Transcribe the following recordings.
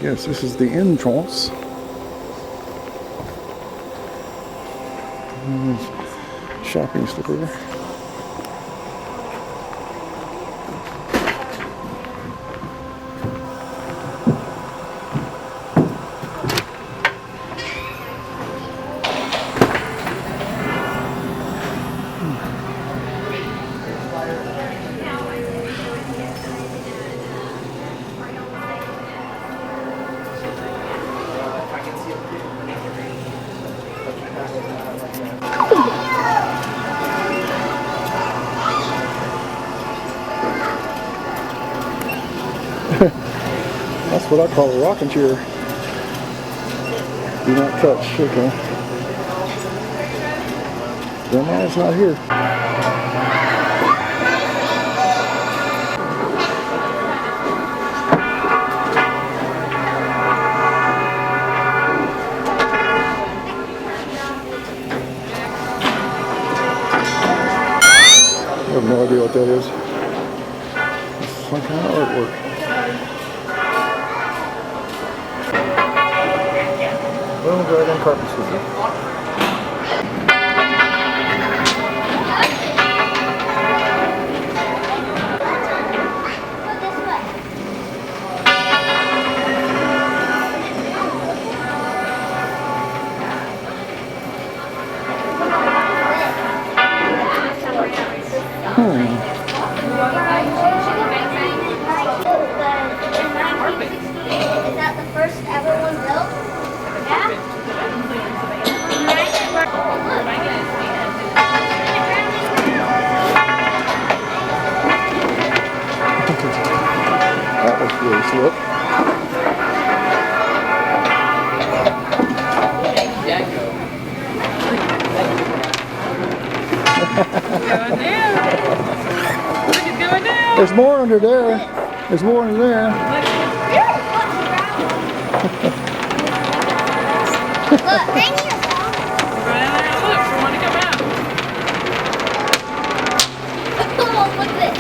Yes, this is the entrance. Shopping slipper. That's what I call a rocking chair. Do not touch. Okay. Grandma's not here. I have no idea what that is. It's some kind of artwork. Little dragon carpet scissors. Is that the first ever one built? Yeah? That was really slick. There's more under there. There's more under there. Look, hang here. Look, we want to come out. Oh, look at this.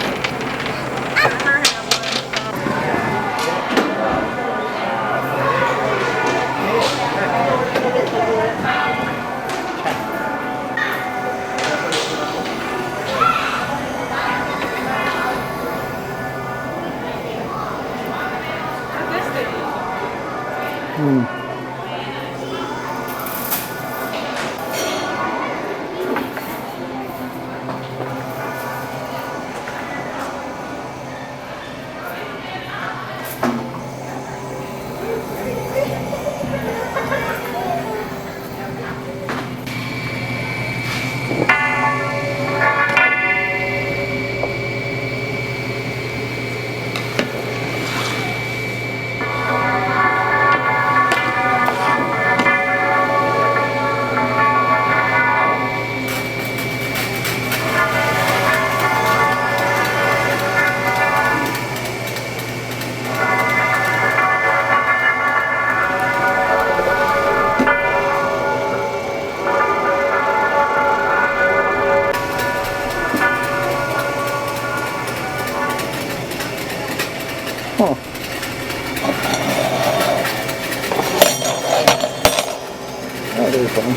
Huh. That is fun.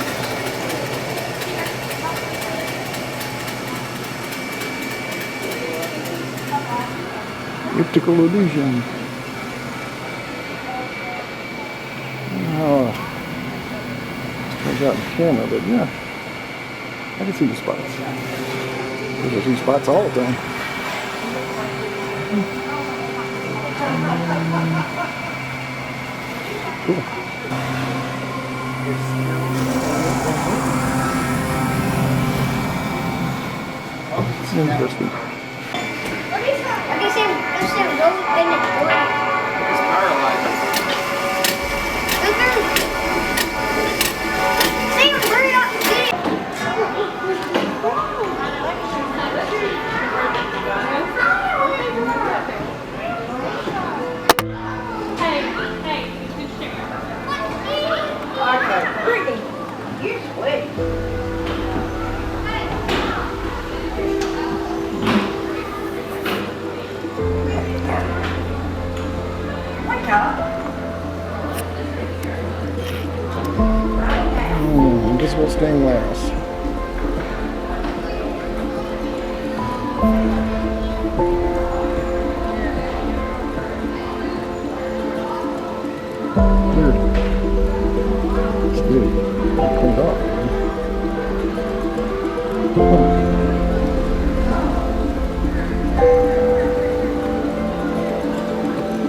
Optical illusion. Oh, turns out in the camera, but yeah, I can see the spots. I see spots all the time. Cool. It's interesting. Okay, Sam, go in it. Go in it. It's paralyzed. Go through. Sam, hurry up. Get it. invisible stained glass. Weird. It's good. Cleaned up.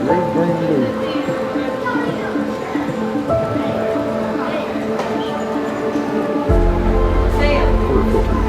Red, green, blue. Color filters.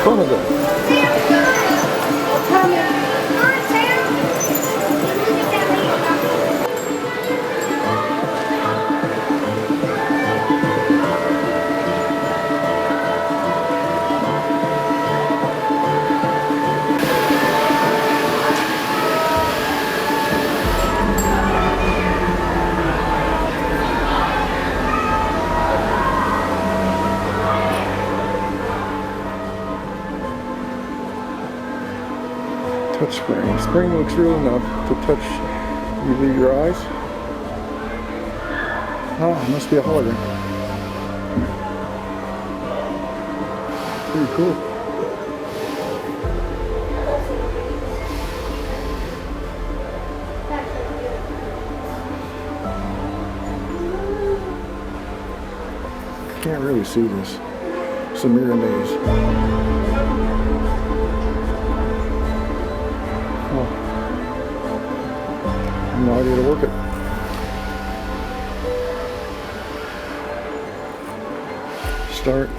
Fun of that. Touch spring. Spring looks real enough to touch either your eyes. Oh, it must be a hologram. Pretty cool. Can't really see this. It's a mirror maze. No idea to work it. Start.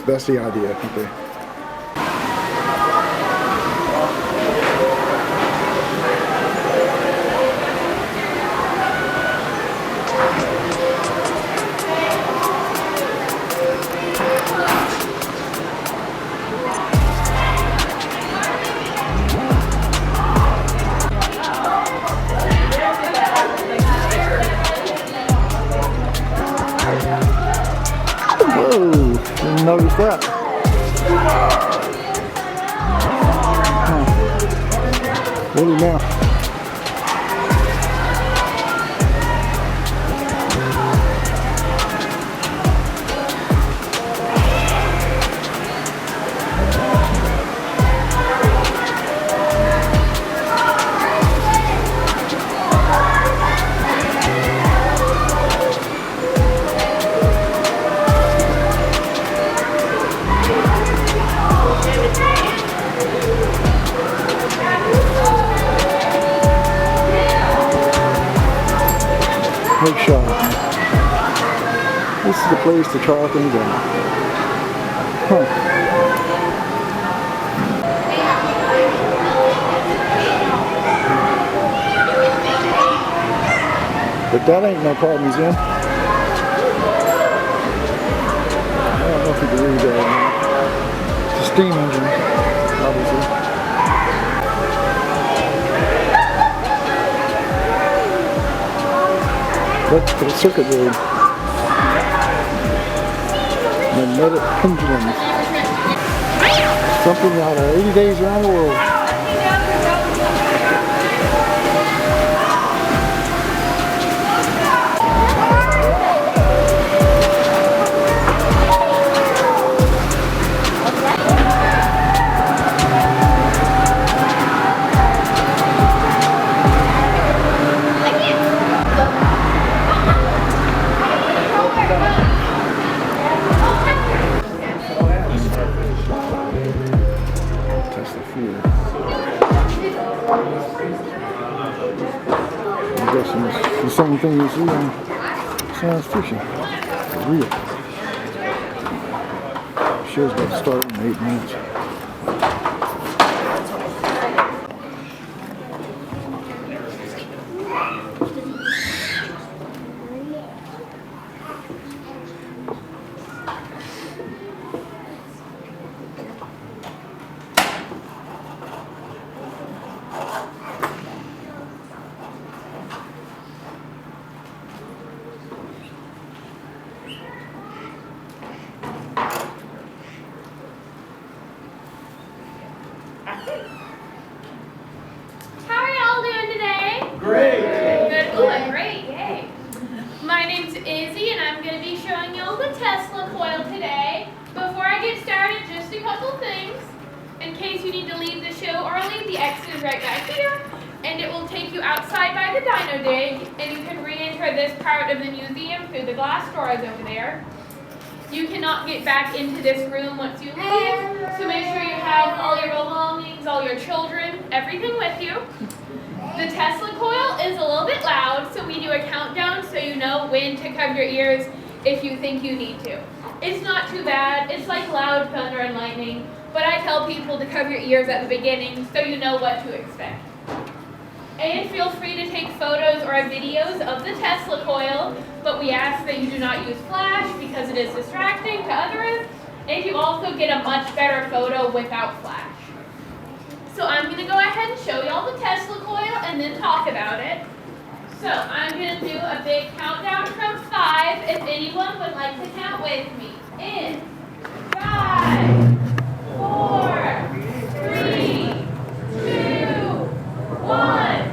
That's the idea, I think. Whoa, didn't notice that. Really now. Big shot. This is the place to try things out. Huh. But that ain't no problem, Zen. I don't know if you can read that. It's a steam engine, obviously. That's the circuit board. Magnetic pendulums. Something out of 80 days around the world. It's the same thing you see in science fiction. It's real. Show's about to start in 8 minutes. in case you need to leave the show early, the exit is right back here, and it will take you outside by the dino dig, and you can re-enter this part of the museum through the glass doors over there. You cannot get back into this room once you leave, so make sure you have all your belongings, all your children, everything with you. The Tesla coil is a little bit loud, so we do a countdown so you know when to cover your ears if you think you need to. It's not too bad. It's like loud thunder and lightning, but I tell people to cover your ears at the beginning so you know what to expect. And feel free to take photos or videos of the Tesla coil, but we ask that you do not use flash because it is distracting to others, and you also get a much better photo without flash. So I'm going to go ahead and show you all the Tesla coil and then talk about it. So I'm going to do a big countdown from 5 if anyone would like to count with me. In 5, 4, 3, 2, 1.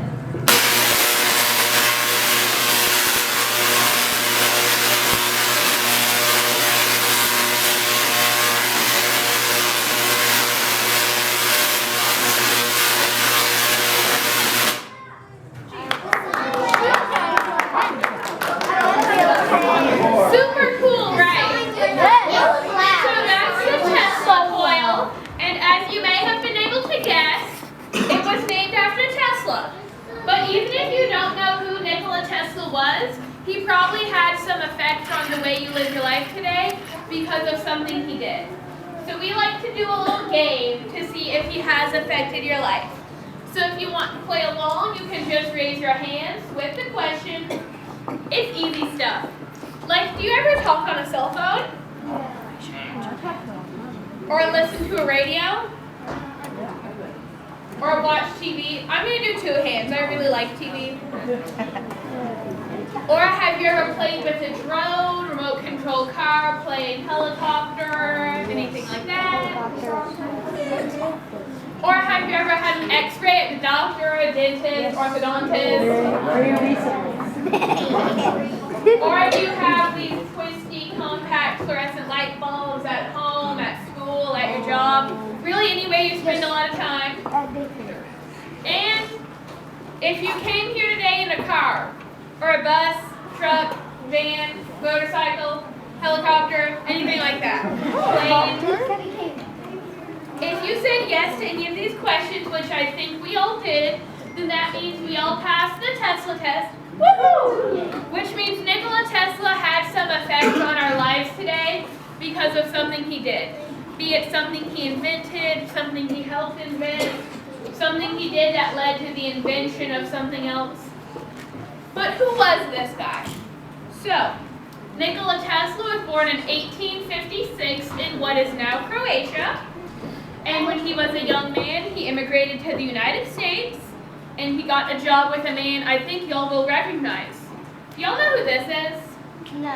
Super cool, right? So that's the Tesla coil, and as you may have been able to guess, it was named after Tesla. But even if you don't know who Nikola Tesla was, he probably had some effect on the way you live your life today because of something he did. So we like to do a little game to see if he has affected your life. So if you want to play along, you can just raise your hands with the question. It's easy stuff. Like, do you ever talk on a cell phone? Or listen to a radio? Or watch TV? I'm going to do 2 hands. I really like TV. Or have you ever played with a drone, remote control car, plane, helicopter, anything like that? Or have you ever had an x-ray at the doctor, a dentist, orthodontist? Or do you have these twisty, compact, fluorescent light bulbs at home, at school, at your job? Really, anywhere you spend a lot of time. And if you came here today in a car, or a bus, truck, van, motorcycle, helicopter, anything like that, plane. If you said yes to any of these questions, which I think we all did, then that means we all passed the Tesla test. Woohoo! Which means Nikola Tesla had some effect on our lives today because of something he did. Be it something he invented, something he helped invent, something he did that led to the invention of something else. But who was this guy? So, Nikola Tesla was born in 1856 in what is now Croatia. And when he was a young man, he immigrated to the United States, and he got a job with a man I think y'all will recognize. Do y'all know who this is? No.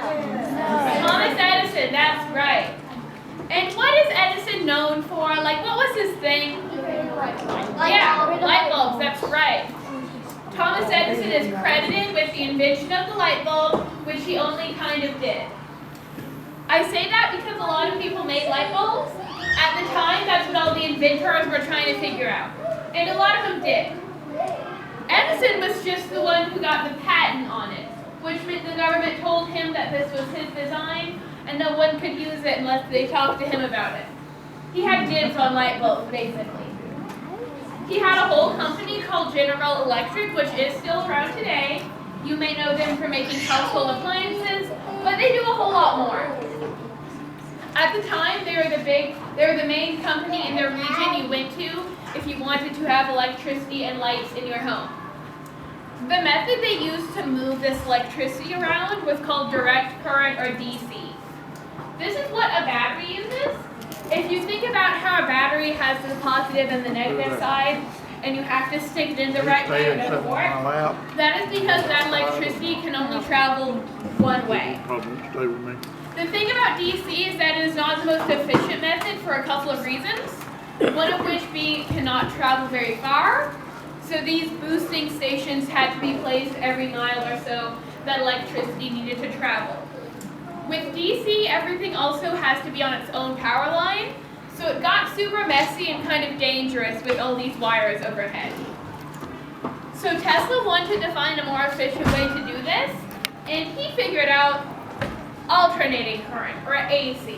Thomas Edison, that's right. And what is Edison known for? Like, what was his thing? Yeah, light bulbs, that's right. Thomas Edison is credited with the invention of the light bulb, which he only kind of did. I say that because a lot of people made light bulbs. At the time, that's what all the inventors were trying to figure out. And a lot of them did. Edison was just the one who got the patent on it, which meant the government told him that this was his design and no one could use it unless they talked to him about it. He had dibs on light bulbs, basically. He had a whole company called General Electric, which is still around today. You may know them for making household appliances, but they do a whole lot more. At the time, they were the main company in the region you went to if you wanted to have electricity and lights in your home. The method they used to move this electricity around was called direct current or DC. This is what a battery uses. If you think about how a battery has the positive and the negative side, and you have to stick it in the right way to work, that is because that electricity can only travel one way. Stay with me. The thing about DC is that it is not the most efficient method for a couple of reasons, one of which being it cannot travel very far, so these boosting stations had to be placed every mile or so that electricity needed to travel. With DC, everything also has to be on its own power line, So it got super messy and kind of dangerous with all these wires overhead. So Tesla wanted to find a more efficient way to do this, and he figured out alternating current, or AC.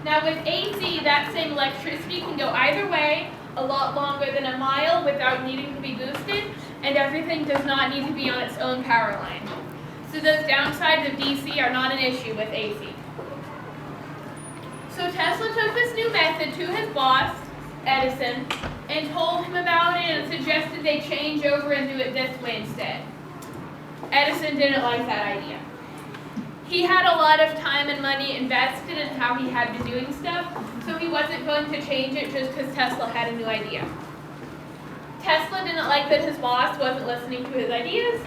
Now with AC, that same electricity can go either way a lot longer than a mile without needing to be boosted, and everything does not need to be on its own power line. So those downsides of DC are not an issue with AC. So Tesla took this new method to his boss, Edison, and told him about it and suggested they change over and do it this way instead. Edison didn't like that idea. He had a lot of time and money invested in how he had been doing stuff, so he wasn't going to change it just because Tesla had a new idea. Tesla didn't like that his boss wasn't listening to his ideas,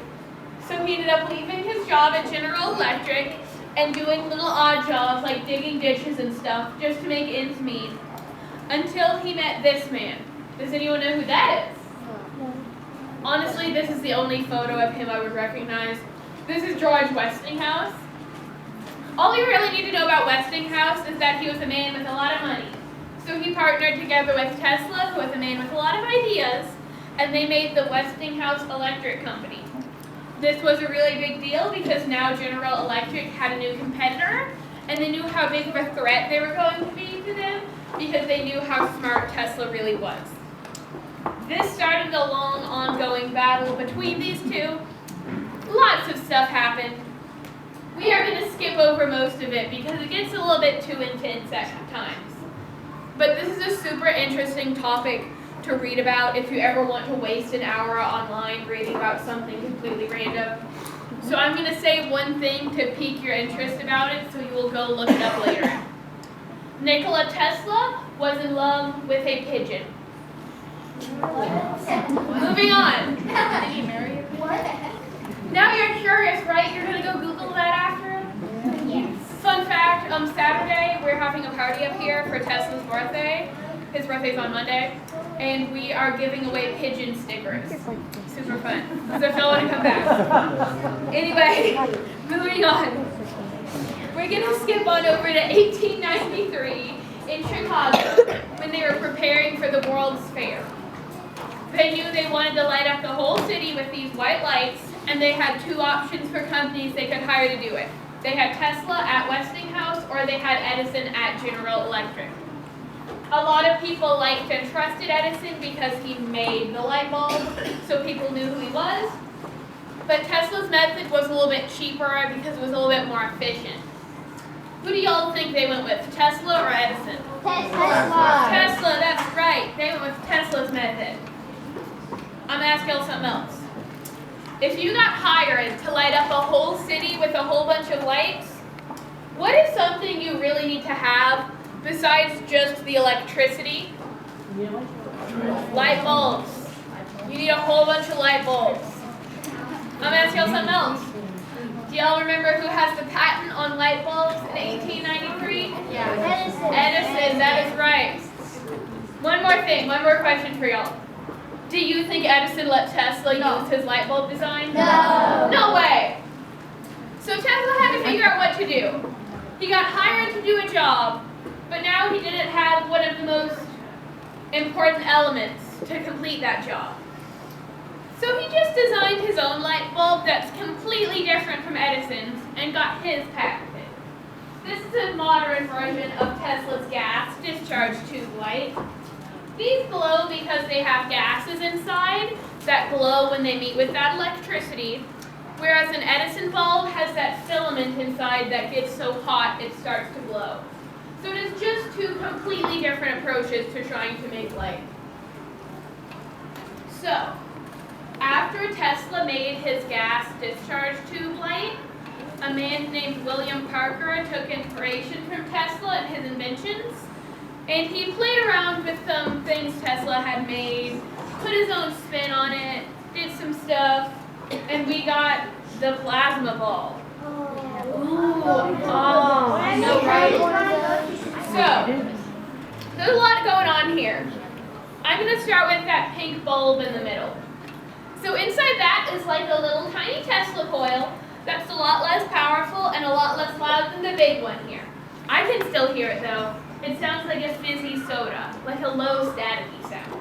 so he ended up leaving his job at General Electric and doing little odd jobs like digging ditches and stuff just to make ends meet, until he met this man. Does anyone know who that is? Honestly, this is the only photo of him I would recognize. This is George Westinghouse. All you really need to know about Westinghouse is that he was a man with a lot of money. So he partnered together with Tesla, who was a man with a lot of ideas, and they made the Westinghouse Electric Company. This was a really big deal because now General Electric had a new competitor, and they knew how big of a threat they were going to be to them because they knew how smart Tesla really was. This started a long, ongoing battle between these two. Lots of stuff happened. We are going to skip over most of it because it gets a little bit too intense at times. But this is a super interesting topic to read about if you ever want to waste an hour online reading about something completely random. So I'm going to say one thing to pique your interest about it, so you will go look it up later. Nikola Tesla was in love with a pigeon. Moving on. Did he marry her? Now you're curious, right? You're going to go Google that after? Yes. Fun fact, Saturday we're having a party up here for Tesla's birthday. His birthday's on Monday. And we are giving away pigeon stickers. Super fun. So if y'all want to come back. Anyway, moving on. We're going to skip on over to 1893 in Chicago when they were preparing for the World's Fair. They knew they wanted to light up the whole city with these white lights, and they had two options for companies they could hire to do it. They had Tesla at Westinghouse, or they had Edison at General Electric. A lot of people liked and trusted Edison because he made the light bulb, so people knew who he was. But Tesla's method was a little bit cheaper because it was a little bit more efficient. Who do y'all think they went with, Tesla or Edison? Tesla. Tesla, that's right. They went with Tesla's method. I'm going to ask y'all something else. If you got hired to light up a whole city with a whole bunch of lights, what is something you really need to have besides just the electricity? Light bulbs. You need a whole bunch of light bulbs. I'm going to ask y'all something else. Do y'all remember who has the patent on light bulbs in 1893? Yeah. Edison, that is right. One more thing, one more question for y'all. Do you think Edison let Tesla use his light bulb design? No. No way. So Tesla had to figure out what to do. He got hired to do a job, but now he didn't have one of the most important elements to complete that job. So he just designed his own light bulb that's completely different from Edison's and got his patented. This is a modern version of Tesla's gas discharge tube light. These glow because they have gases inside that glow when they meet with that electricity, whereas an Edison bulb has that filament inside that gets so hot it starts to glow. So it is just two completely different approaches to trying to make light. So, after Tesla made his gas discharge tube light, a man named William Parker took inspiration from Tesla and his inventions, and he played around with some things Tesla had made, put his own spin on it, did some stuff, and we got the plasma bulb. I know, right? So, there's a lot going on here. I'm going to start with that pink bulb in the middle. So inside that is like a little tiny Tesla coil that's a lot less powerful and a lot less loud than the big one here. I can still hear it though. It sounds like a fizzy soda, like a low staticky sound.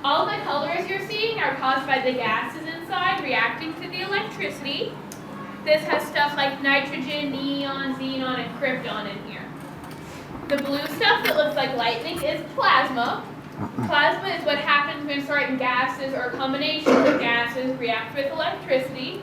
All the colors you're seeing are caused by the gases inside reacting to the electricity. This has stuff like nitrogen, neon, xenon, and krypton in here. The blue stuff that looks like lightning is plasma. Plasma is what happens when certain gases or combinations of gases react with electricity.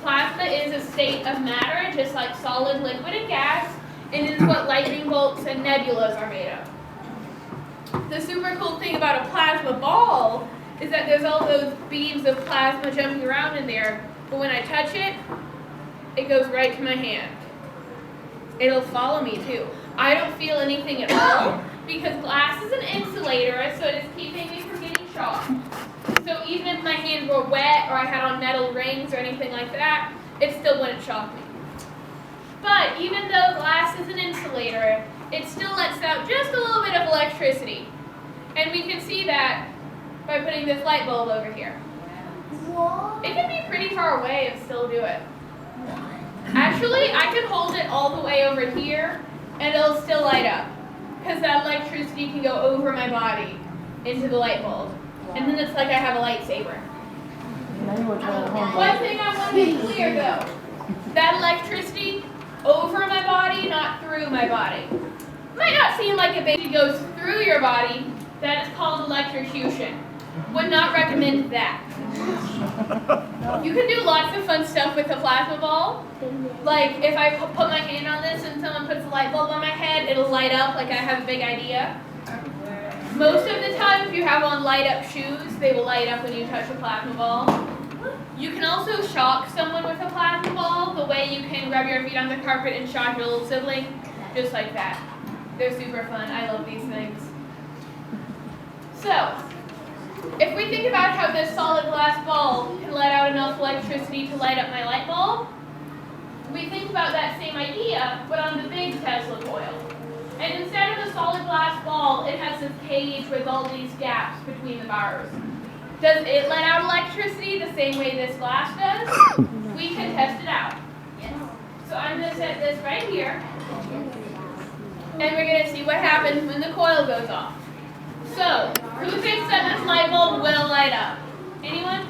Plasma is a state of matter, just like solid, liquid, and gas, and is what lightning bolts and nebulas are made of. The super cool thing about a plasma ball is that there's all those beams of plasma jumping around in there, but when I touch it, it goes right to my hand. It'll follow me too. I don't feel anything at all because glass is an insulator, so it is keeping me from getting shocked. So even if my hands were wet or I had on metal rings or anything like that, it still wouldn't shock me. But even though glass is an insulator, it still lets out just a little bit of electricity. And we can see that by putting this light bulb over here. It can be pretty far away and still do it. Actually, I could hold it all the way over here and it'll still light up because that electricity can go over my body into the light bulb. And then it's like I have a lightsaber. One thing I want to make clear though, that electricity over my body, not through my body. Might not seem like a big goes through your body, that is called electrocution. Would not recommend that. You can do lots of fun stuff with a plasma ball. Like if I put my hand on this and someone puts a light bulb on my head, it'll light up like I have a big idea. Most of the time, if you have on light up shoes, they will light up when you touch a plasma ball. You can also shock someone with a plasma ball the way you can rub your feet on the carpet and shock your little sibling, just like that. They're super fun. I love these things. So, if we think about how this solid glass ball can let out enough electricity to light up my light bulb, we think about that same idea, but on the big Tesla coil. And instead of a solid glass ball, it has this cage with all these gaps between the bars. Does it let out electricity the same way this glass does? We can test it out. So I'm going to set this right here, and we're going to see what happens when the coil goes off. So, who thinks that this light bulb will light up? Anyone?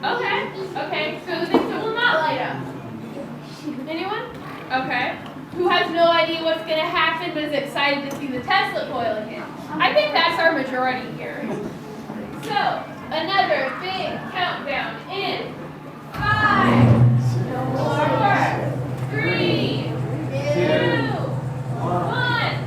Okay. So who thinks it will not light up? Anyone? Okay. Who has no idea what's going to happen but is excited to see the Tesla coil again? I think that's our majority here. So, another big countdown in 5, 4, 3, 2, 1.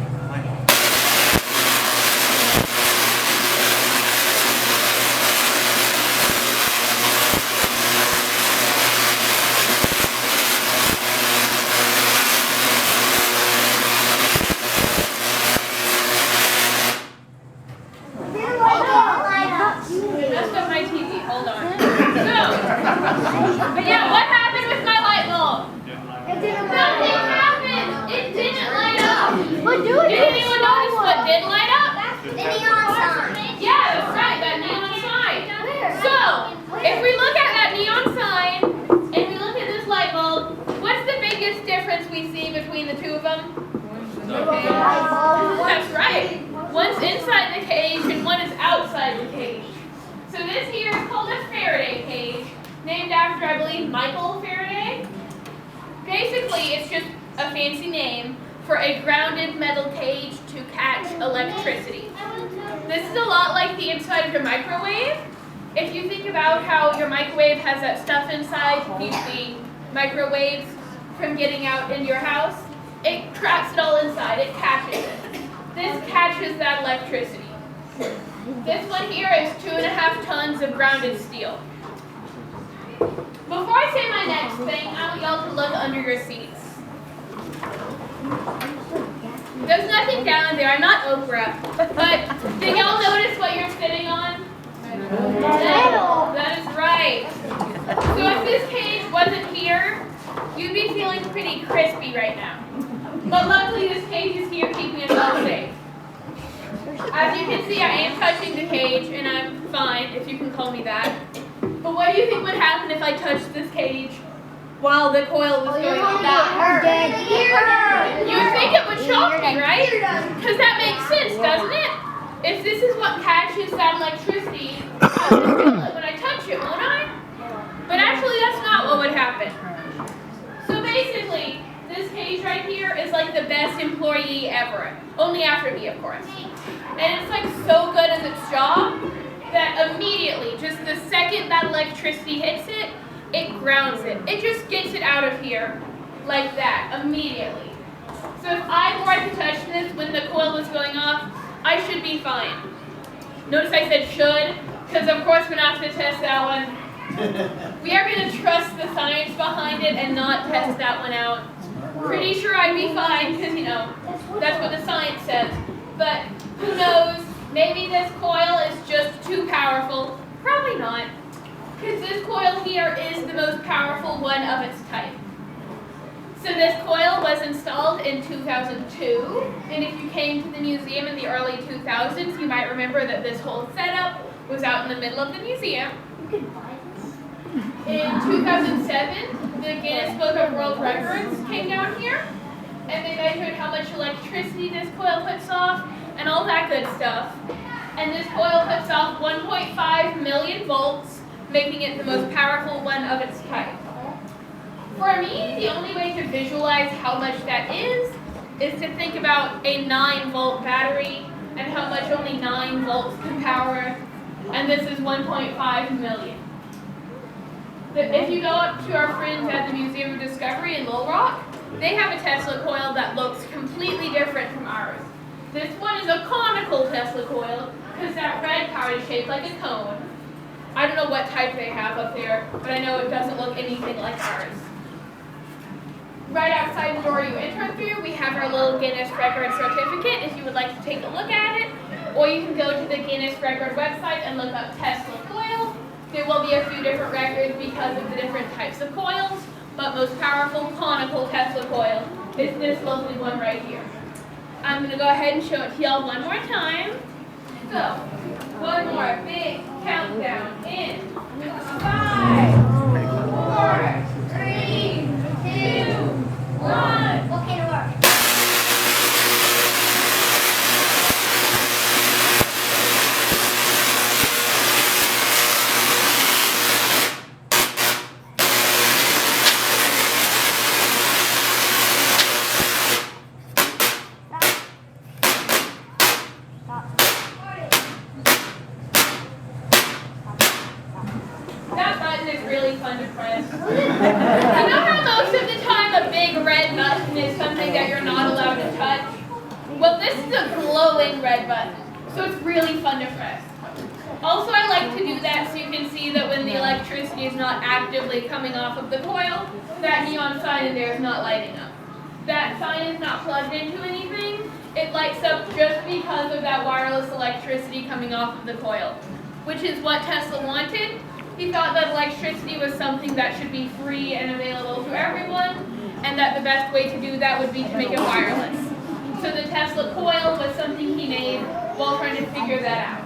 But yeah, what happened with my light bulb? Nothing happened. It didn't light up. Did anyone notice what did light up? The neon sign. Yeah, that's right, that neon sign. So, if we look at that neon sign and we look at this light bulb, what's the biggest difference we see between the two of them? That's right. One's inside the cage and one is outside the cage. So this here is called a Faraday cage, named after, I believe, Michael Faraday. Basically, it's just a fancy name for a grounded metal cage to catch electricity. This is a lot like the inside of your microwave. If you think about how your microwave has that stuff inside to keep the microwaves from getting out into your house, it traps it all inside, it catches it. This catches that electricity. This one here is 2.5 tons of grounded steel. Before I say my next thing, I want y'all to look under your seats. There's nothing down there. I'm not Oprah. But did y'all notice what you're sitting on? Metal. That is right. So if this cage wasn't here, you'd be feeling pretty crispy right now. But luckily this cage is here keeping us all safe. As you can see, I am touching the cage, and I'm fine, if you can call me that. But what do you think would happen if I touched this cage? while the coil was going on. You would think it would shock me, right? Because that makes sense, doesn't it? If this is what catches that electricity, I would feel it when I touch it, won't I? But actually, that's not what would happen. So basically, this cage right here is like the best employee ever. Only after me, of course. And it's like so good at its job that immediately, just the second that electricity hits it, it grounds it. It just gets it out of here like that, immediately. So if I were to touch this when the coil was going off, I should be fine. Notice I said should, because of course we're not going to test that one. We are going to trust the science behind it and not test that one out. Pretty sure I'd be fine, because, you know, that's what the science says. But who knows? Maybe this coil is just too powerful. Probably not. Because this coil here is the most powerful one of its type. So this coil was installed in 2002. And if you came to the museum in the early 2000s, you might remember that this whole setup was out in the middle of the museum. In 2007, the Guinness Book of World Records came down here, and they measured how much electricity this coil puts off, and all that good stuff. And this coil puts off 1.5 million volts, making it the most powerful one of its type. For me, the only way to visualize how much that is to think about a 9-volt battery, and how much only 9 volts can power, and this is 1.5 million. If you go up to our friends at the Museum of Discovery in Little Rock, they have a Tesla coil that looks completely different from ours. This one is a conical Tesla coil because that red part is shaped like a cone. I don't know what type they have up there, but I know it doesn't look anything like ours. Right outside the door you enter through, we have our little Guinness Record certificate if you would like to take a look at it. Or you can go to the Guinness Record website and look up Tesla coil. There will be a few different records because of the different types of coils, but most powerful conical Tesla coil is this lovely one right here. I'm going to go ahead and show it to y'all one more time. So, one more big countdown in 5, 4, 3, 2, 1. Okay, to work. That button is really fun to press. You know how most of the time a big red button is something that you're not allowed to touch? Well, this is a glowing red button, so it's really fun to press. Also, I like to do that so you can see that when the electricity is not actively coming off of the coil, that neon sign in there is not lighting up. That sign is not plugged into anything. It lights up just because of that wireless electricity coming off of the coil, which is what Tesla wanted. He thought that electricity was something that should be free and available to everyone, and that the best way to do that would be to make it wireless. So the Tesla coil was something he made while trying to figure that out.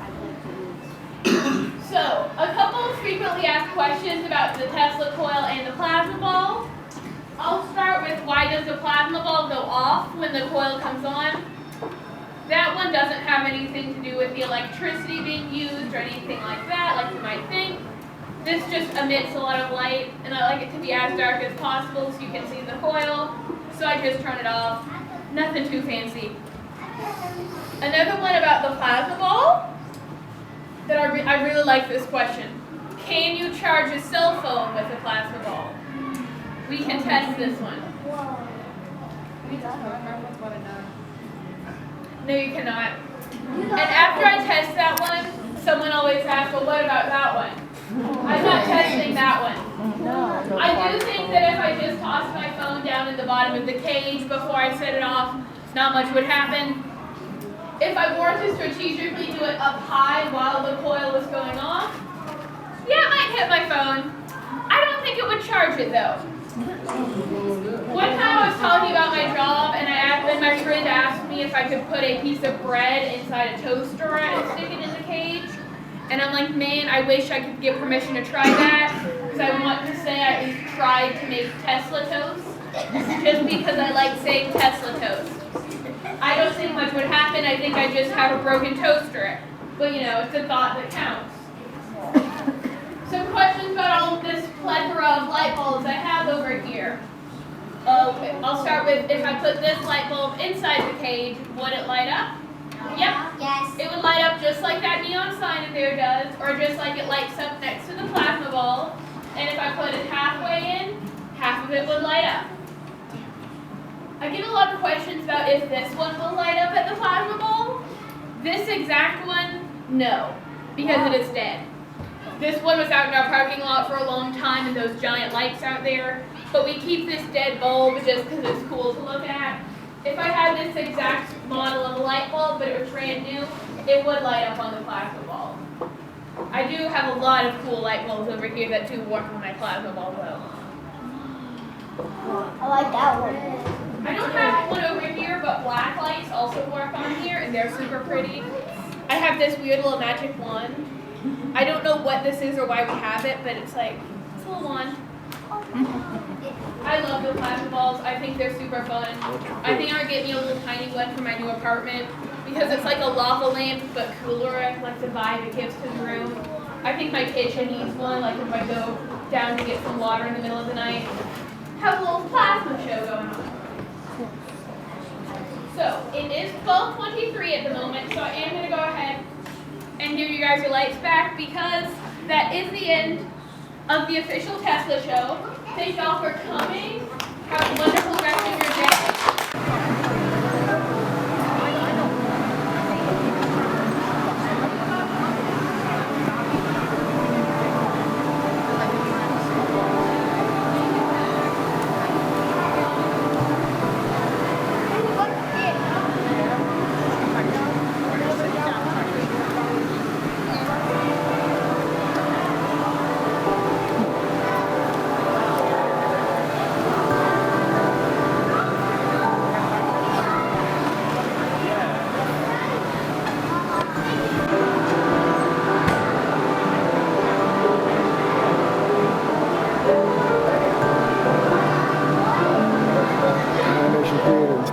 So, a couple of frequently asked questions about the Tesla coil and the plasma ball. I'll start with why does the plasma ball go off when the coil comes on? That one doesn't have anything to do with the electricity being used or anything like that, like you might think. This just emits a lot of light, and I like it to be as dark as possible so you can see the coil, so I just turn it off. Nothing too fancy. Another one about the plasma ball, that I really like this question. Can you charge a cell phone with a plasma ball? We can test this one. No, you cannot. And after I test that one, someone always asks, well, what about that one? I'm not testing that one. I do think that if I just tossed my phone down in the bottom of the cage before I set it off, not much would happen. If I were to strategically do it up high while the coil was going off, yeah, it might hit my phone. I don't think it would charge it though. One time I was talking about my job and my friend asked me if I could put a piece of bread inside a toaster and stick it in the cage. And I'm like, man, I wish I could get permission to try that. because I want to say I at least tried to make Tesla toast, just because I like saying Tesla toast. I don't think much would happen. I think I just have a broken toaster. But you know, it's a thought that counts. Some questions about all of this plethora of light bulbs I have over here. I'll start with, if I put this light bulb inside the cage, would it light up? Yep. Yes. It would light up just like that neon sign in there does, or just like it lights up next to the plasma bulb. And if I put it halfway in, half of it would light up. I get a lot of questions about if this one will light up at the plasma bulb. This exact one, no, because it is dead. This one was out in our parking lot for a long time and those giant lights out there, but we keep this dead bulb just because it's cool to look at. If I had this exact model of a light bulb, but it was brand new, it would light up on the plasma bulb. I do have a lot of cool light bulbs over here that do work on my plasma bulb though. I like that one. I don't have one over here, but black lights also work on here, and they're super pretty. I have this weird little magic wand. I don't know what this is or why we have it, but it's like, it's a little wand. I love the plasma bulbs. I think they're super fun. I think I'll get me a little tiny one for my new apartment because it's like a lava lamp, but cooler. I like the vibe it gives to the room. I think my kitchen needs one, like if I go down to get some water in the middle of the night. Have a little plasma show going on. So, it is 12:23 at the moment, so I am going to go ahead and give you guys your lights back because that is the end of the official Tesla show. Thank y'all for coming. Have a wonderful rest of your day. Animation creator.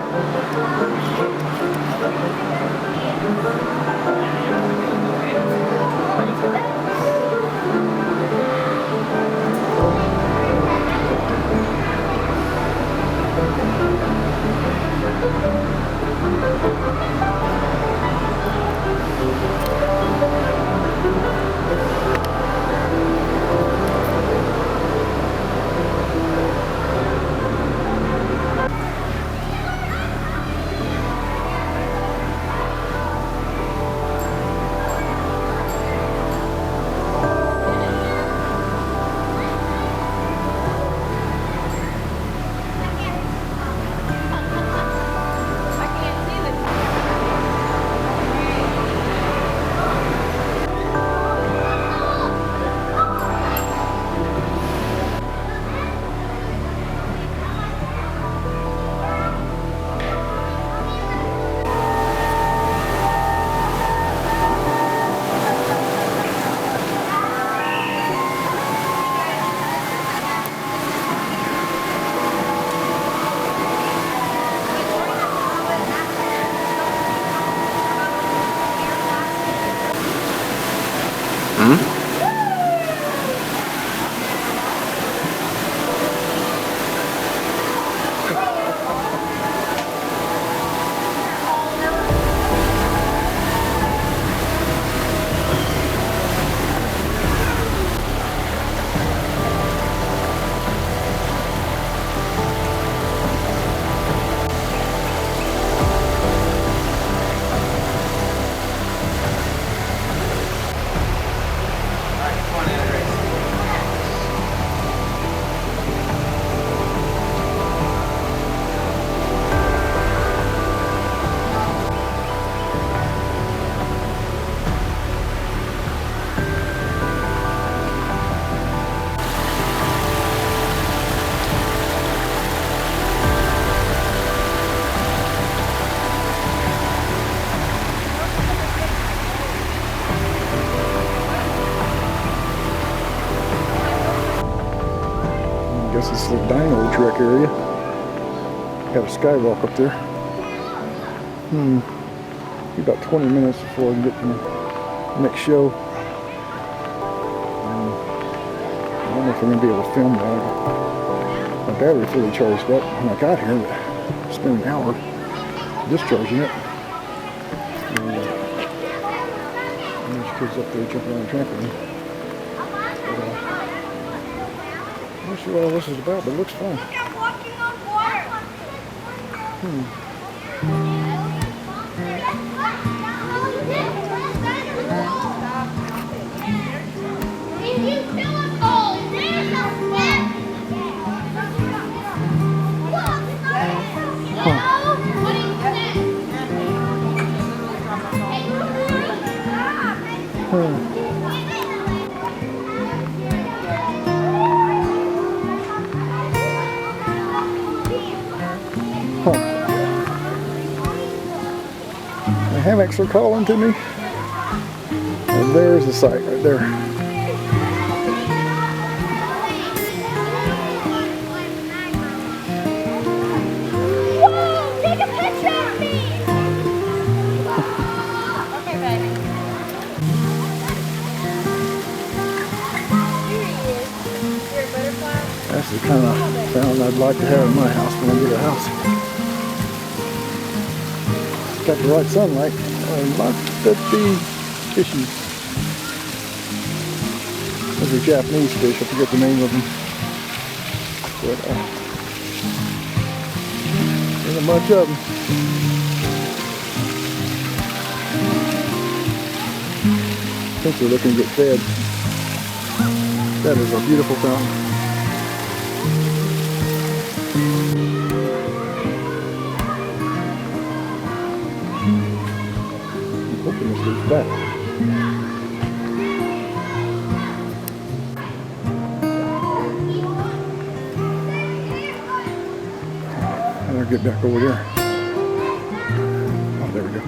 guess it's the dino trick area. Got a skywalk up there. Be about 20 minutes before I can get to the next show. I don't know if I'm going to be able to film that. My battery fully charged up when I got here, but I spent an hour discharging it. And there's kids up there jumping on the trampoline. I'm not sure what all this is about, but it looks fun. The hammocks are calling to me. And there's the site right there. Whoa, take a picture of me! Okay, baby. That's the kind of fountain I'd like to have in my house when I get a house. It's got the right sunlight. Not that the fishy. Those are Japanese fish, I forget the name of them. But there ain't much of them. I think they're looking to get fed. That is a beautiful fountain. I'm hoping this goes back. I'll get back over there. Oh, there we go.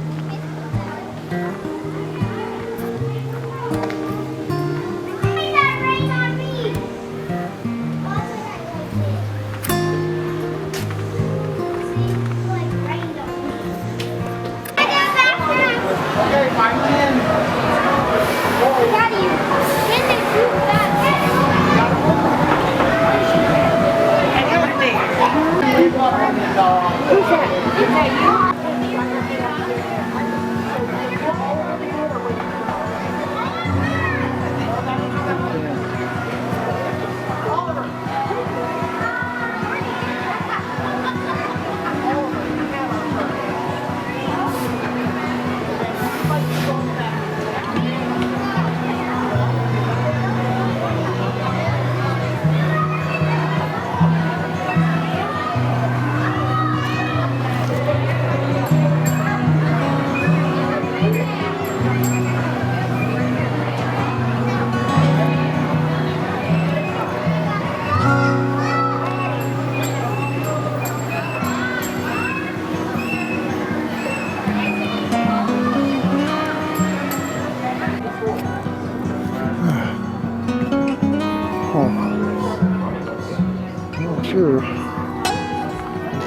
Sure. I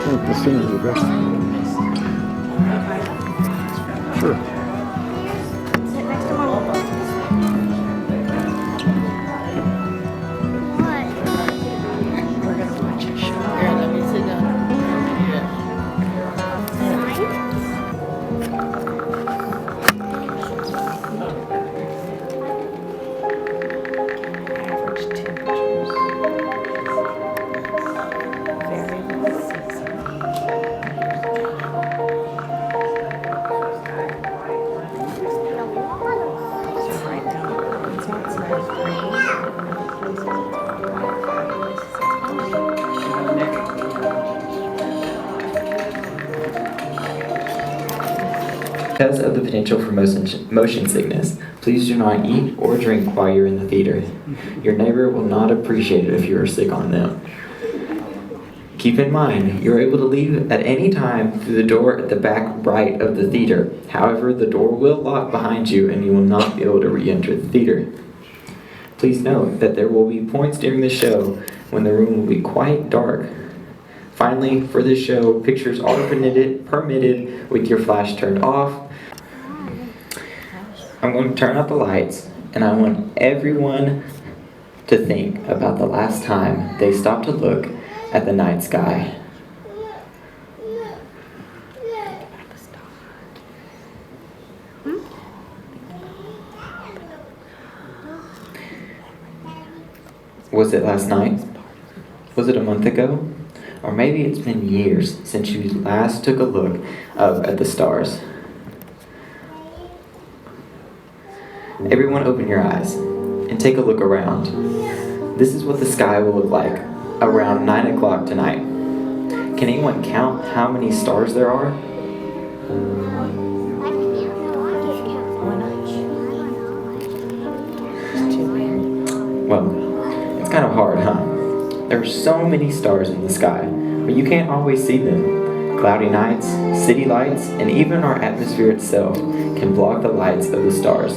think the center is the best. Sure. Sit next to Mom. What? We're gonna watch a show. Here, let me sit down. Yeah. Average temperatures. Very low season. So right now, it's outside free. Because of the potential for motion sickness, please do not eat or drink while you're in the theater. Your neighbor will not appreciate it if you are sick on them. Keep in mind, you're able to leave at any time through the door at the back right of the theater. However, the door will lock behind you and you will not be able to re-enter the theater. Please note that there will be points during the show when the room will be quite dark. Finally, for this show, pictures are permitted with your flash turned off. I'm going to turn out the lights, and I want everyone to think about the last time they stopped to look at the night sky. Was it last night? Was it a month ago? Or maybe it's been years since you last took a look up at the stars. Everyone open your eyes and take a look around. This is what the sky will look like around 9 o'clock tonight. Can anyone count how many stars there are? Well, it's kind of hard, huh? There are so many stars in the sky, but you can't always see them. Cloudy nights, city lights, and even our atmosphere itself can block the lights of the stars.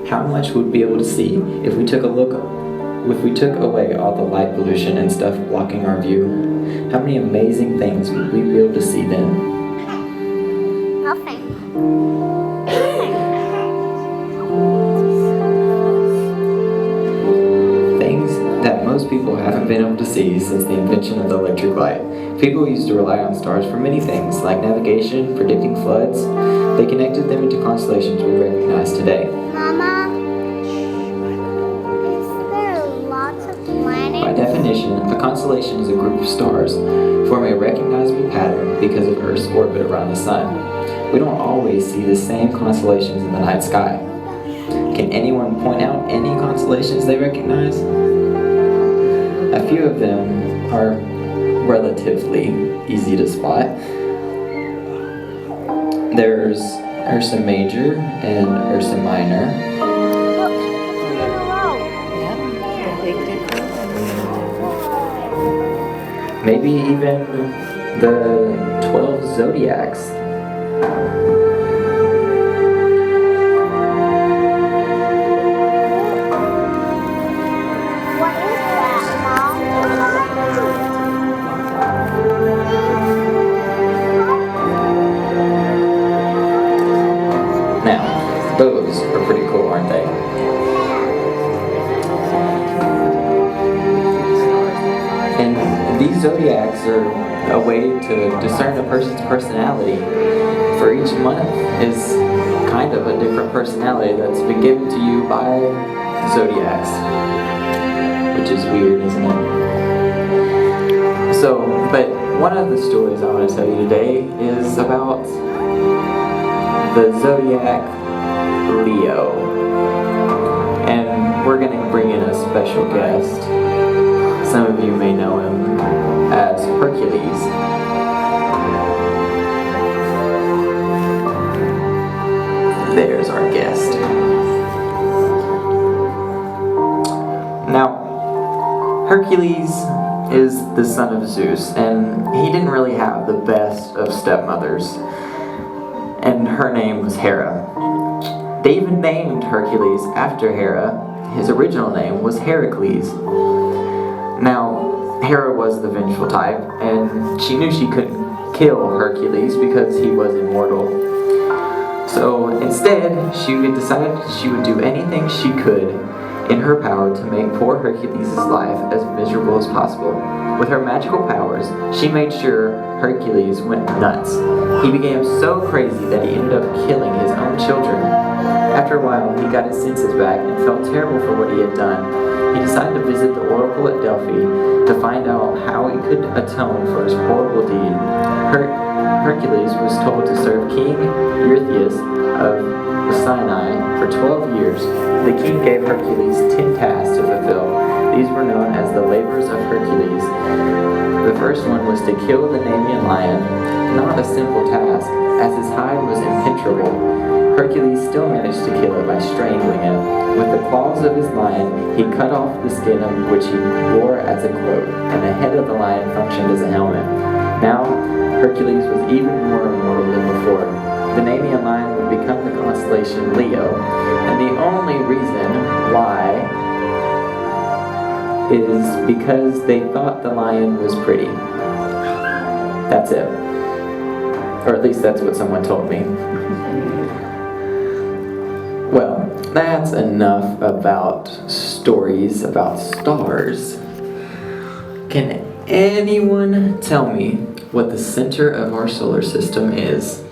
How much would we be able to see if we took away all the light pollution and stuff blocking our view? How many amazing things would we be able to see then? Nothing. Things that most people haven't been able to see since the invention of the electric light. People used to rely on stars for many things, like navigation, predicting floods. They connected them into constellations we recognize today. Mama, is there lots of planets? By definition, a constellation is a group of stars forming a recognizable pattern because of Earth's orbit around the sun. We don't always see the same constellations in the night sky. Can anyone point out any constellations they recognize? A few of them are relatively easy to spot. There's Ursa Major and Ursa Minor. Look, in a row. Yeah, the Big Dipper. Maybe even the 12 zodiacs. What is that, Mom? Now, those are pretty cool, aren't they? And these zodiacs are a way to discern a person's personality. For each month is kind of a different personality that's been given to you by the zodiacs. Which is weird, isn't it? So, but one of the stories I want to tell you today is about the zodiac Leo. And we're going to bring in a special guest. Some of you may know him as Hercules. There's our guest. Now, Hercules is the son of Zeus, and he didn't really have the best of stepmothers. And her name was Hera. They even named Hercules after Hera. His original name was Heracles. Now, Hera was the vengeful type, and she knew she couldn't kill Hercules because he was immortal. So instead, she decided she would do anything she could in her power to make poor Hercules' life as miserable as possible. With her magical powers, she made sure Hercules went nuts. He became so crazy that he ended up killing his own children. After a while, he got his senses back and felt terrible for what he had done. He decided to visit the oracle at Delphi to find out how he could atone for his horrible deed. Hercules was told to serve King Eurystheus of Sinai for 12 years. The king gave Hercules 10 tasks to fulfill. These were known as the labors of Hercules. The first one was to kill the Nemean lion, not a simple task, as his hide was impenetrable. Hercules still managed to kill it by strangling it. With the claws of his lion, he cut off the skin of which he wore as a cloak, and the head of the lion functioned as a helmet. Now, Hercules was even more immortal than before. The Nemean lion would become the constellation Leo, and the only because they thought the lion was pretty. That's it. Or at least that's what someone told me. Well, that's enough about stories about stars. Can anyone tell me what the center of our solar system is?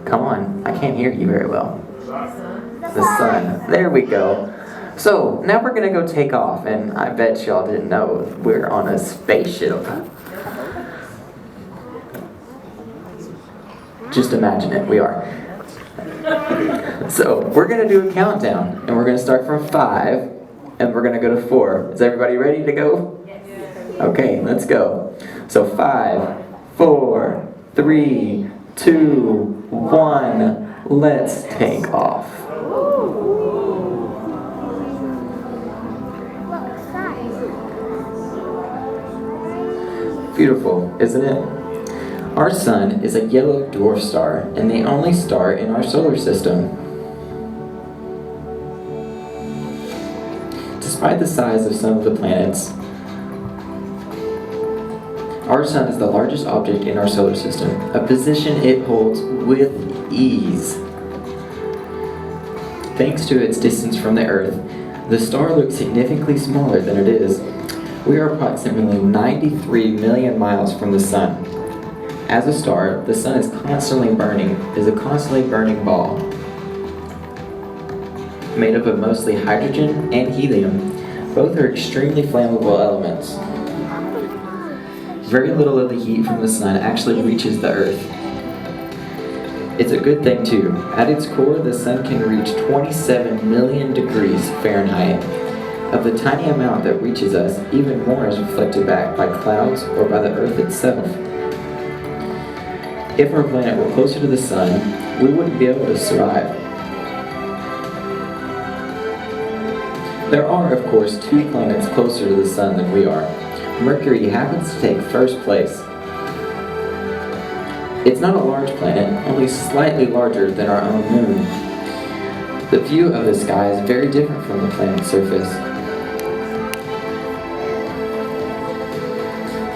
Come on, I can't hear you very well. The sun. There we go. So, now we're gonna go take off, and I bet y'all didn't know we're on a spaceship. Just imagine it, we are. So, we're gonna do a countdown, and we're gonna start from 5, and we're gonna go to 4. Is everybody ready to go? Okay, let's go. So 5, 4, 3, 2, 1, let's take off. Beautiful, isn't it? Our sun is a yellow dwarf star and the only star in our solar system. Despite the size of some of the planets, our sun is the largest object in our solar system, a position it holds with ease. Thanks to its distance from the Earth, the star looks significantly smaller than it is. We are approximately 93 million miles from the sun. As a star, the sun is a constantly burning ball, made up of mostly hydrogen and helium. Both are extremely flammable elements. Very little of the heat from the sun actually reaches the Earth. It's a good thing too. At its core, the sun can reach 27 million degrees Fahrenheit. Of the tiny amount that reaches us, even more is reflected back by clouds or by the Earth itself. If our planet were closer to the sun, we wouldn't be able to survive. There are, of course, 2 planets closer to the sun than we are. Mercury happens to take first place. It's not a large planet, only slightly larger than our own moon. The view of the sky is very different from the planet's surface.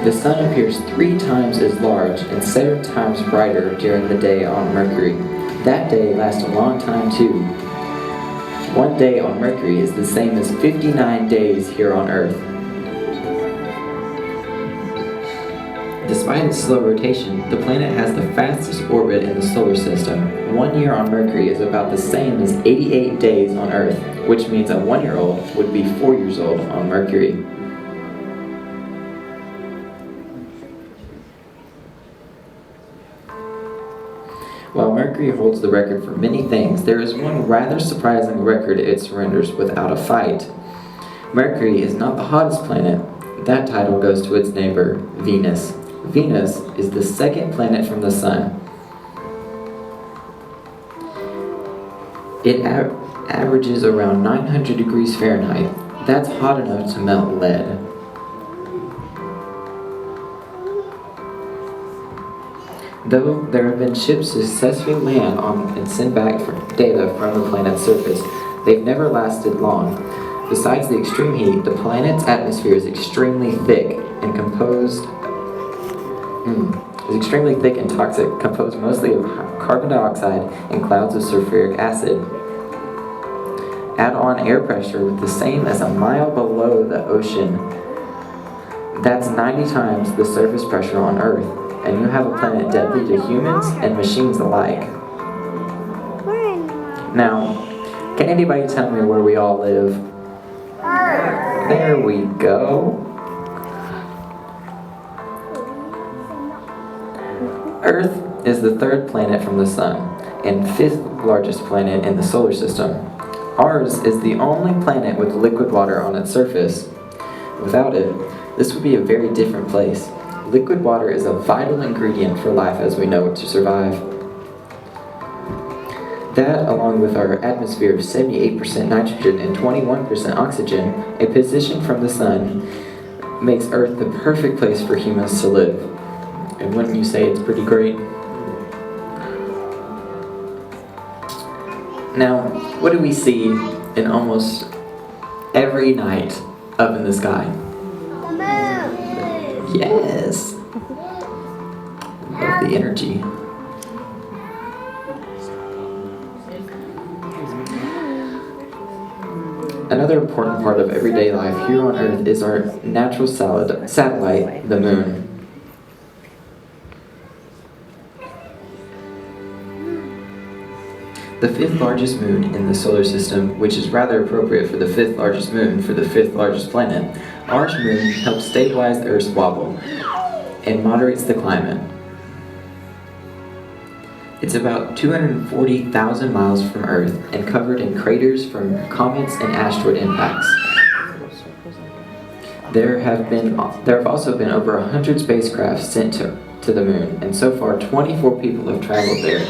The sun appears 3 times as large and 7 times brighter during the day on Mercury. That day lasts a long time too. One day on Mercury is the same as 59 days here on Earth. Despite its slow rotation, the planet has the fastest orbit in the solar system. 1 year on Mercury is about the same as 88 days on Earth, which means a 1-year-old would be 4 years old on Mercury. While Mercury holds the record for many things, there is one rather surprising record it surrenders without a fight. Mercury is not the hottest planet. That title goes to its neighbor, Venus. Venus is the second planet from the sun. It averages around 900 degrees Fahrenheit. That's hot enough to melt lead. Though there have been ships to successfully land on and send back data from the planet's surface, they've never lasted long. Besides the extreme heat, the planet's atmosphere is extremely thick and toxic, composed mostly of carbon dioxide and clouds of sulfuric acid. Add on air pressure with the same as a mile below the ocean. That's 90 times the surface pressure on Earth, and you have a planet deadly to humans and machines alike. Now, can anybody tell me where we all live? Earth. There we go. Earth is the 3rd planet from the sun and 5th largest planet in the solar system. Ours is the only planet with liquid water on its surface. Without it, this would be a very different place. Liquid water is a vital ingredient for life as we know it to survive. That, along with our atmosphere of 78% nitrogen and 21% oxygen, a position from the sun, makes Earth the perfect place for humans to live. And wouldn't you say it's pretty great? Now, What do we see in almost every night up in the sky? The moon. Yes. Love the energy. Another important part of everyday life here on Earth is our natural satellite, the moon. The fifth largest moon in the solar system, which is rather appropriate for the fifth largest moon for the fifth largest planet, Mars' moon helps stabilize the Earth's wobble and moderates the climate. It's about 240,000 miles from Earth and covered in craters from comets and asteroid impacts. There have also been over 100 spacecraft sent to the moon, and so far 24 people have traveled there,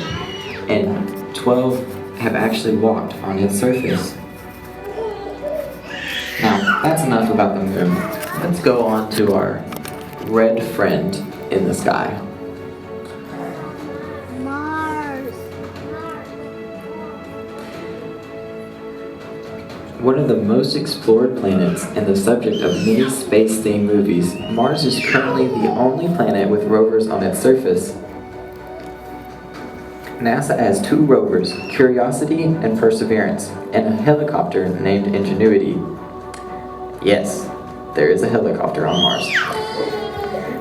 and 12 have actually walked on its surface. Now, that's enough about the moon. Let's go on to our red friend in the sky. Mars. One of the most explored planets and the subject of many space-themed movies, Mars is currently the only planet with rovers on its surface. NASA has 2 rovers, Curiosity and Perseverance, and a helicopter named Ingenuity. Yes, there is a helicopter on Mars.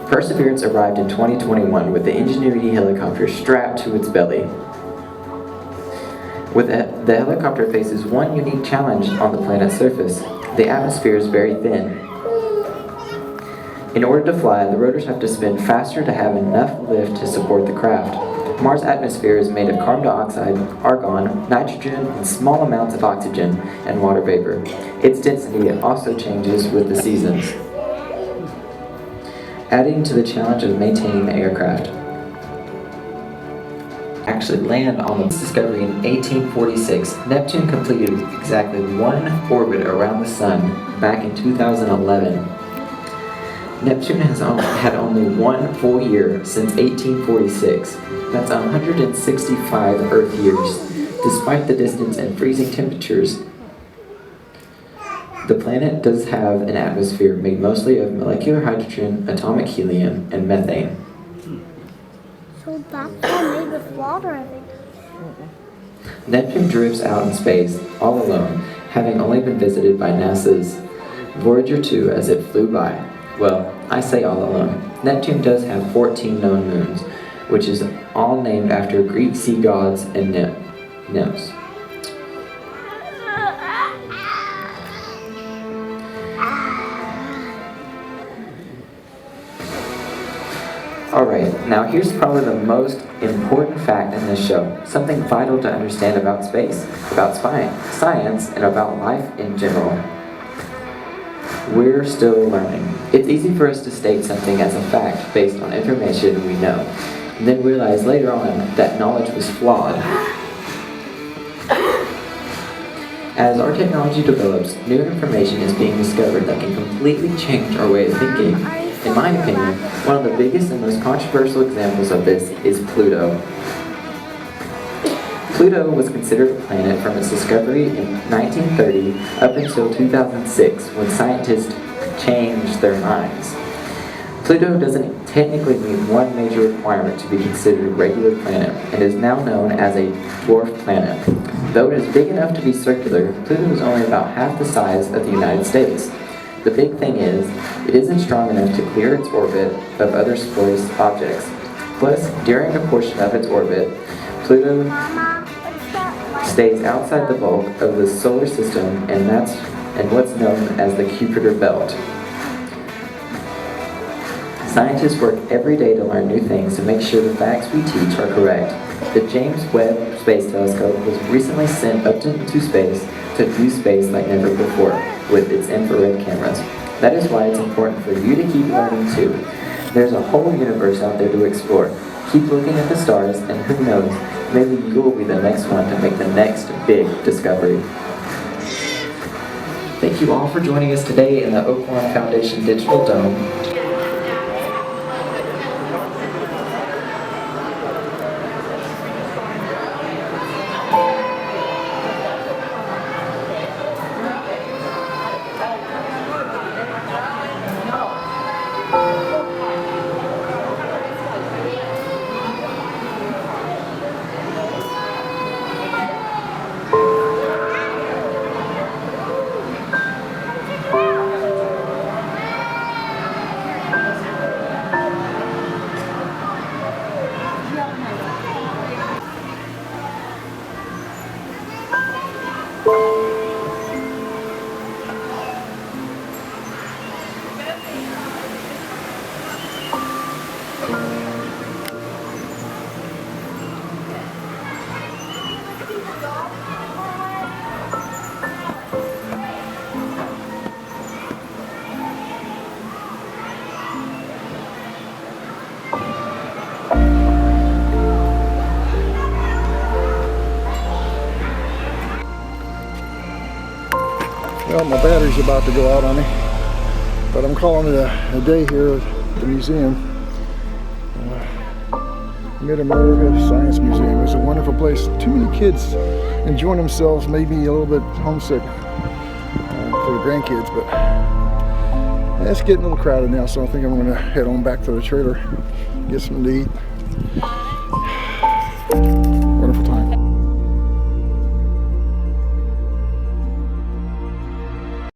Perseverance arrived in 2021 with the Ingenuity helicopter strapped to its belly. The helicopter faces one unique challenge on the planet's surface. The atmosphere is very thin. In order to fly, the rotors have to spin faster to have enough lift to support the craft. Mars' atmosphere is made of carbon dioxide, argon, nitrogen, and small amounts of oxygen and water vapor. Its density also changes with the seasons, adding to the challenge of maintaining the aircraft. Actually land on the discovery in 1846. Neptune completed exactly 1 orbit around the Sun back in 2011. Neptune has had only 1 full year since 1846. That's 165 Earth years, despite the distance and freezing temperatures. The planet does have an atmosphere made mostly of molecular hydrogen, atomic helium, and methane. So that's all made with water, I think. Neptune drifts out in space, all alone, having only been visited by NASA's Voyager 2 as it flew by. Well, I say all alone. Neptune does have 14 known moons, which is all named after Greek sea gods and nymphs. Alright, now here's probably the most important fact in this show, something vital to understand about space, about science, and about life in general. We're still learning. It's easy for us to state something as a fact based on information we know, and then realize later on that knowledge was flawed. As our technology develops, new information is being discovered that can completely change our way of thinking. In my opinion, one of the biggest and most controversial examples of this is Pluto. Pluto was considered a planet from its discovery in 1930 up until 2006, when scientists changed their minds. Pluto doesn't technically meet one major requirement to be considered a regular planet, and is now known as a dwarf planet. Though it is big enough to be circular, Pluto is only about half the size of the United States. The big thing is, it isn't strong enough to clear its orbit of other space objects. Plus, during a portion of its orbit, Pluto stays outside the bulk of the solar system, and what's known as the Kuiper belt. Scientists work every day to learn new things to make sure the facts we teach are correct. The James Webb Space Telescope was recently sent up into space to view space like never before with its infrared cameras. That is why it's important for you to keep learning too. There's a whole universe out there to explore. Keep looking at the stars, and who knows, maybe you'll be the next one to make the next big discovery. Thank you all for joining us today in the Oaklawn Foundation Digital Dome. Well, my battery's about to go out on me, but I'm calling it a day here at the museum. Mid-America Science Museum. It was a wonderful place. Too many kids enjoying themselves, maybe a little bit homesick for the grandkids, but it's getting a little crowded now, so I think I'm going to head on back to the trailer, get something to eat.